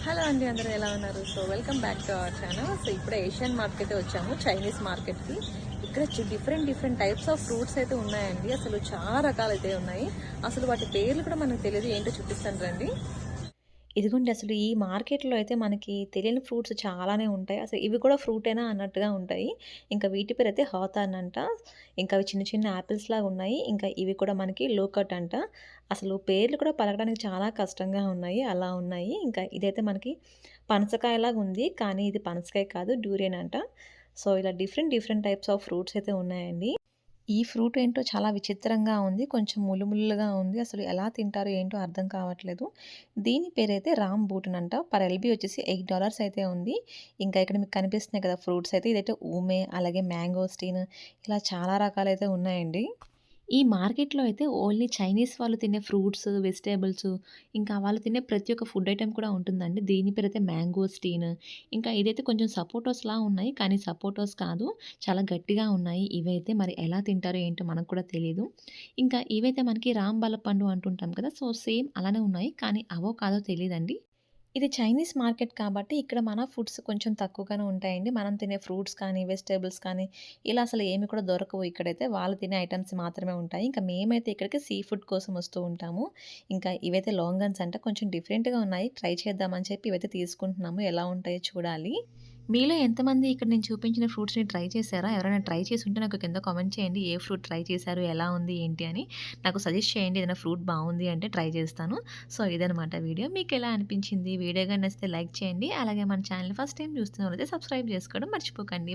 Hello అండి, అందరూ ఎలా ఉన్నారు? So welcome back to our channel. So ఇప్పుడే ఏషియన్ మార్కెట్ వచ్చాము, చైనీస్ మార్కెట్కి. ఇక్కడ డిఫరెంట్ టైప్స్ ఆఫ్ ఫ్రూట్స్ అయితే ఉన్నాయండి. అసలు చాలా రకాలు అయితే ఉన్నాయి. అసలు వాటి పేర్లు కూడా మనకు తెలియదు, ఏంటో చూపిస్తాను రండి. ఇదిగోండి, అసలు ఈ మార్కెట్‌లో అయితే మనకి తెలియని ఫ్రూట్స్ చాలానే ఉంటాయి. అసలు ఇవి కూడా ఫ్రూటేనా అన్నట్టుగా ఉంటాయి. ఇంకా వీటి పేరైతే హాథార్న్ అంట. ఇంకా అవి చిన్న చిన్న యాపిల్స్‌లాగా ఉన్నాయి. ఇంకా ఇవి కూడా మనకి లోకట్ అంట. అసలు పేర్లు కూడా పలకడానికి చాలా కష్టంగా ఉన్నాయి. అలా ఉన్నాయి. ఇంకా ఇదైతే మనకి పనసకాయలాగా ఉంది. కానీ ఇది పనసకాయ కాదు, డ్యూరియన్ అంట. సో ఇలా డిఫరెంట్ టైప్స్ ఆఫ్ ఫ్రూట్స్ అయితే ఉన్నాయండి. ఈ ఫ్రూట్ ఏంటో చాలా విచిత్రంగా ఉంది. కొంచెం ముల్లుగా ఉంది. అసలు ఎలా తింటారో ఏంటో అర్థం కావట్లేదు. దీని పేరైతే రామ్ బూటన్ అంట. పర్ ఎల్‌బీ వచ్చేసి $8 అయితే ఉంది. ఇంకా ఇక్కడ మీకు కనిపిస్తున్నాయి కదా ఫ్రూట్స్ అయితే. ఇదైతే ఊమే, అలాగే మ్యాంగోస్టీన్, ఇలా చాలా రకాలైతే ఉన్నాయండి. ఈ మార్కెట్‌లో అయితే ఓన్లీ చైనీస్ వాళ్ళు తినే ఫ్రూట్స్, వెజిటబుల్స్, ఇంకా వాళ్ళు తినే ప్రతి ఒక్క ఫుడ్ ఐటెమ్ కూడా ఉంటుందండి. దీని పేరైతే మ్యాంగోస్టీన్. ఇంకా ఇదైతే కొంచెం సపోటోస్‌లా ఉన్నాయి. కానీ సపోటోస్ కాదు. చాలా గట్టిగా ఉన్నాయి. ఇవైతే మరి ఎలా తింటారో ఏంటో మనకు కూడా తెలీదు. ఇంకా ఇవైతే మనకి రాంబల పండు అంటుంటాం కదా! సో సేమ్ అలానే ఉన్నాయి. కానీ అవో కాదో తెలీదండి. ఇది చైనీస్ మార్కెట్ కాబట్టి ఇక్కడ మన ఫుడ్స్ కొంచెం తక్కువగానే ఉంటాయండి. మనం తినే ఫ్రూట్స్ కానీ, వెజిటబుల్స్ కానీ ఇలా అసలు ఏమి కూడా దొరకవు ఇక్కడైతే. వాళ్ళు తినే ఐటెమ్స్ మాత్రమే ఉంటాయి. ఇంకా మేమైతే ఇక్కడికి సీ ఫుడ్ కోసం వస్తూ ఉంటాము. ఇంకా ఇవైతే లాంగన్స్ అంట, కొంచెం డిఫరెంట్‌గా ఉన్నాయి. ట్రై చేద్దామని చెప్పి ఇవైతే తీసుకుంటున్నాము. ఎలా ఉంటాయో చూడాలి. మీలో ఎంతమంది ఇక్కడ నేను చూపించిన ఫ్రూట్స్‌ని ట్రై చేశారా? ఎవరైనా ట్రై చేసుంటే నాకు కింద కామెంట్ చేయండి. ఏ ఫ్రూట్ ట్రై చేశారు? ఎలా ఉంది? ఏంటి అని? నాకు సజెస్ట్ చేయండి. ఏదైనా ఫ్రూట్ బావుంది అంటే ట్రై చేస్తాను. సో, ఇదనమాట వీడియో. మీకెలా అనిపించింది? వీడియో గాని నచ్చితే లైక్ చేయండి. అలాగే మన ఛానల్‌ని ఫస్ట్ టైమ్ చూస్తున్న వాళ్ళైతే సబ్స్క్రైబ్ చేసుకోవడం మర్చిపోకండి.